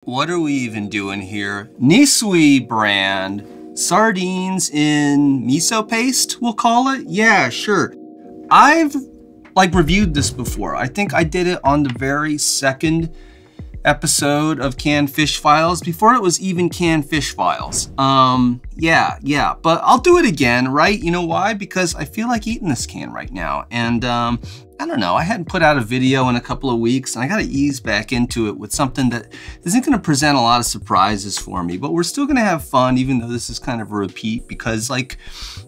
What are we even doing here? Nissui brand sardines in miso paste, we'll call it. Yeah, sure. I've reviewed this before. I think I did it on the very second episode of Canned Fish Files, before it was even Canned Fish Files. Yeah, but I'll do it again, right? You know why? Because I feel like eating this can right now. And I don't know, I hadn't put out a video in a couple of weeks, and I gotta ease back into it with something that isn't gonna present a lot of surprises for me, but we're still gonna have fun, even though this is kind of a repeat, because like,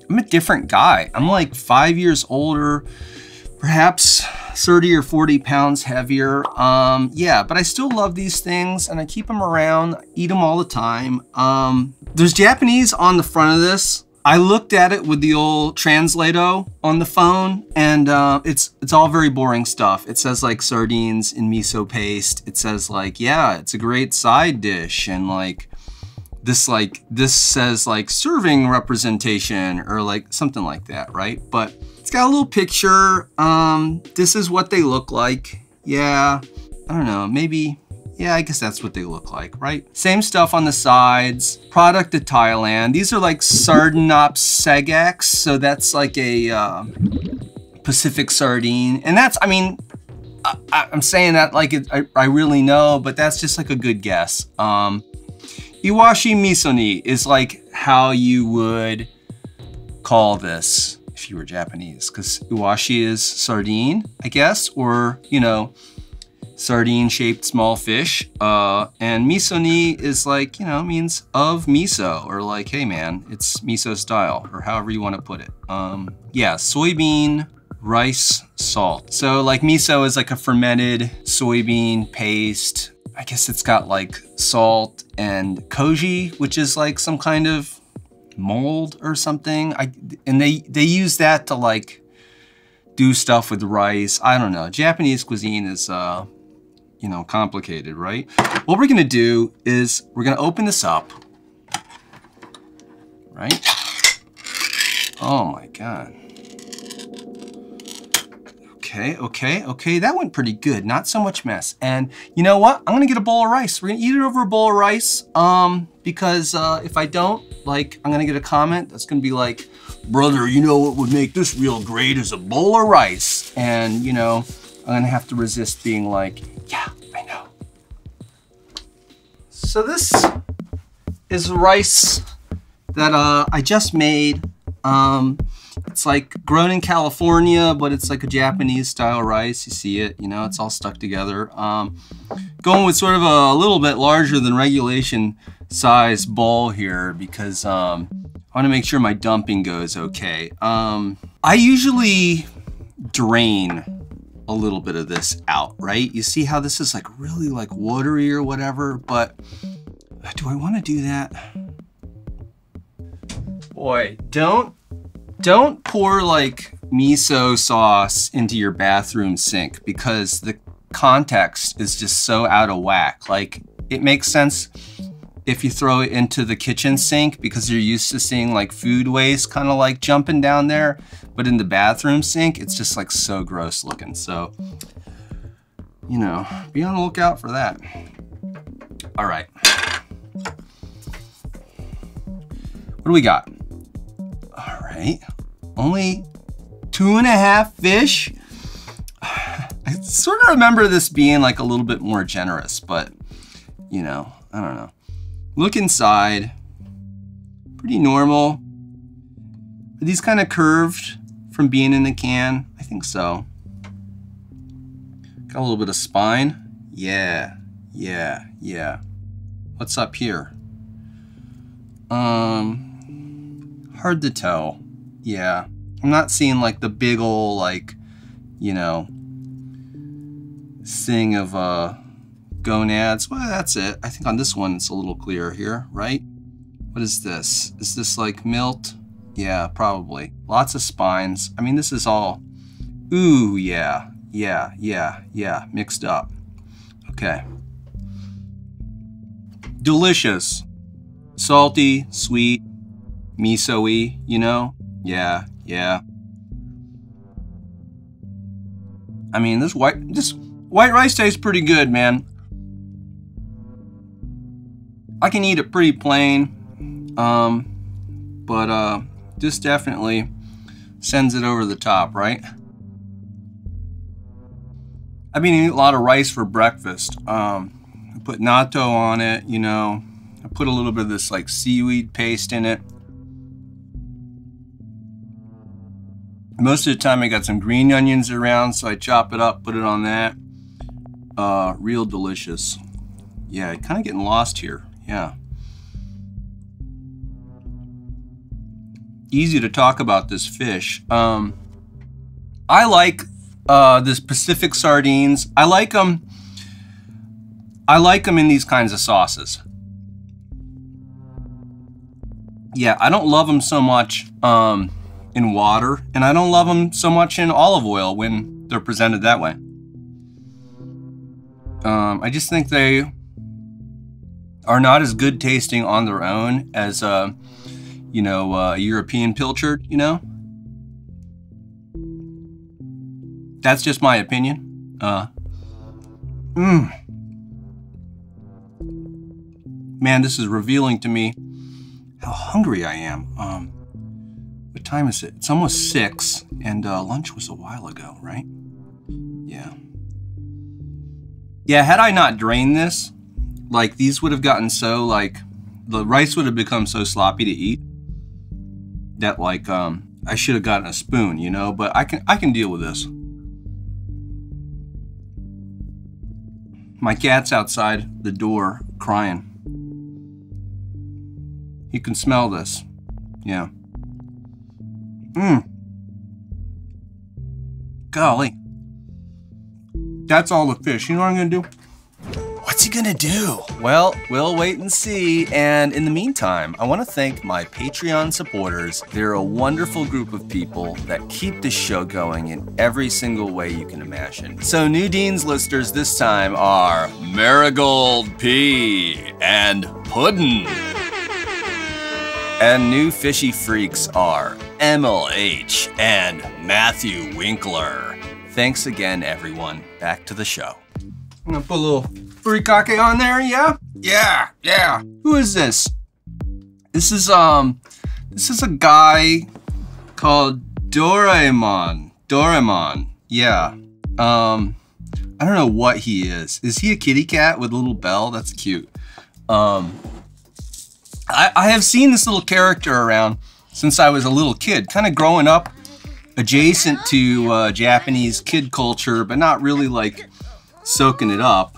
I'm a different guy. I'm like 5 years older, perhaps 30 or 40 pounds heavier. Yeah, but I still love these things and I keep them around, eat them all the time. There's Japanese on the front of this. I looked at it with the old translato on the phone, and it's all very boring stuff. It says like sardines in miso paste. It says like, yeah, it's a great side dish, and this says like serving representation or like something like that, right? But it's got a little picture. This is what they look like. Yeah, I don't know, maybe, yeah, I guess that's what they look like, right? Same stuff on the sides. Product of Thailand. These are like Sardinops segax, so that's like a Pacific sardine. And that's, I mean, I'm saying that like I really know, but that's just like a good guess. Iwashi Misoni is like how you would call this if you were Japanese, because Iwashi is sardine, I guess, or, you know, sardine-shaped small fish, and misoni is like, you know, means of miso, or like, hey man, it's miso style, or however you want to put it. Yeah, soybean, rice, salt. So like miso is like a fermented soybean paste. I guess it's got like salt and koji, which is like some kind of mold or something. And they use that to like do stuff with rice. I don't know. Japanese cuisine is you know, complicated, right? What we're gonna do is we're gonna open this up, right? Oh my God. Okay, that went pretty good. Not so much mess. And you know what? I'm gonna get a bowl of rice. We're gonna eat it over a bowl of rice, because if I don't, like, I'm gonna get a comment that's gonna be like, brother, you know what would make this real great is a bowl of rice. And you know, I'm gonna have to resist being like, yeah, I know. So this is rice that I just made. It's like grown in California, but it's like a Japanese style rice. You see it, you know, it's all stuck together. Going with sort of a little bit larger than regulation size bowl here because I want to make sure my dumping goes okay. I usually drain a little bit of this out, right? You see how this is like really like watery or whatever, but do I want to do that? Boy, don't pour like miso sauce into your bathroom sink, because the context is just so out of whack. Like, it makes sense if you throw it into the kitchen sink because you're used to seeing like food waste kind of like jumping down there, but in the bathroom sink, it's just like so gross looking. So, you know, be on the lookout for that. All right. What do we got? All right, only 2.5 fish. I sort of remember this being like a little bit more generous, but you know, I don't know. Look inside, pretty normal. Are these kind of curved from being in the can? I think so. Got a little bit of spine. Yeah. What's up here? Hard to tell. Yeah, I'm not seeing like the big ol' like, you know, thing of gonads. Well, that's it. I think on this one it's a little clearer here, right? What is this? Is this like milt? Yeah, probably. Lots of spines. I mean, this is all, ooh, yeah, mixed up. Okay. Delicious. Salty, sweet, miso-y, you know? Yeah. I mean, this white rice tastes pretty good, man. I can eat it pretty plain, but this definitely sends it over the top, right? I've been eating a lot of rice for breakfast. I put natto on it, you know. I put a little bit of this like seaweed paste in it. Most of the time I got some green onions around, so I chop it up, put it on that. Real delicious. Yeah, kind of getting lost here. Yeah. Easy to talk about this fish. I like this Pacific sardines. I like them in these kinds of sauces. Yeah, I don't love them so much in water, and I don't love them so much in olive oil when they're presented that way. I just think they are not as good tasting on their own as you know, European pilchard, you know? That's just my opinion. Man, this is revealing to me how hungry I am. What time is it? It's almost 6, and lunch was a while ago, right? Yeah. Yeah, had I not drained this, like these would have gotten so, like, the rice would have become so sloppy to eat that, like, I should have gotten a spoon, you know, but I can deal with this. My cat's outside the door crying. You can smell this. Yeah. Golly. That's all the fish. You know what I'm gonna do? What's he gonna do? Well, we'll wait and see. And in the meantime, I want to thank my Patreon supporters. They're a wonderful group of people that keep this show going in every single way you can imagine. So New Dean's listeners this time are Marigold P and Puddin'. And new fishy freaks are Emil H and Matthew Winkler. Thanks again, everyone. Back to the show. I'm gonna put a little furikake on there, yeah? Yeah. Who is this? This is a guy called Doraemon. Yeah. I don't know what he is. Is he a kitty cat with a little bell? That's cute. I have seen this little character around since I was a little kid, kind of growing up adjacent to Japanese kid culture, but not really like soaking it up.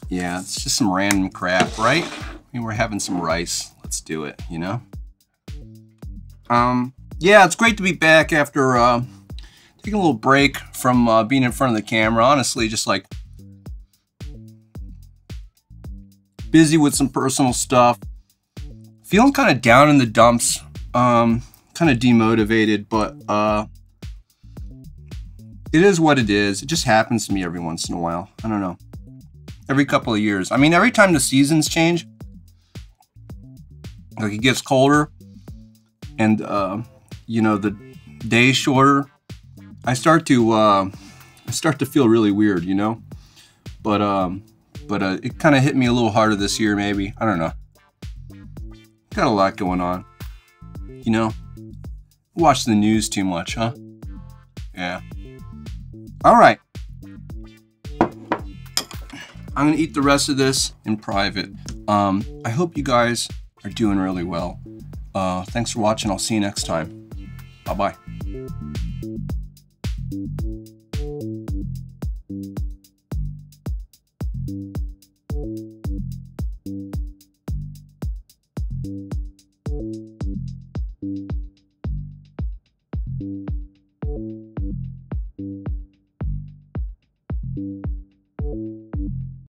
Yeah, it's just some random crap, right? I mean, we're having some rice. Let's do it, you know? Yeah, it's great to be back after taking a little break from being in front of the camera. Honestly, just like busy with some personal stuff. Feeling kind of down in the dumps, kind of demotivated, but it is what it is. It just happens to me every once in a while. I don't know. Every couple of years. I mean, every time the seasons change, like it gets colder and, you know, the days shorter, I start to feel really weird, you know? But it kind of hit me a little harder this year, maybe. I don't know. Got a lot going on. You know? Watch the news too much, huh? Yeah. All right. I'm gonna eat the rest of this in private. I hope you guys are doing really well. Thanks for watching. I'll see you next time. Bye-bye.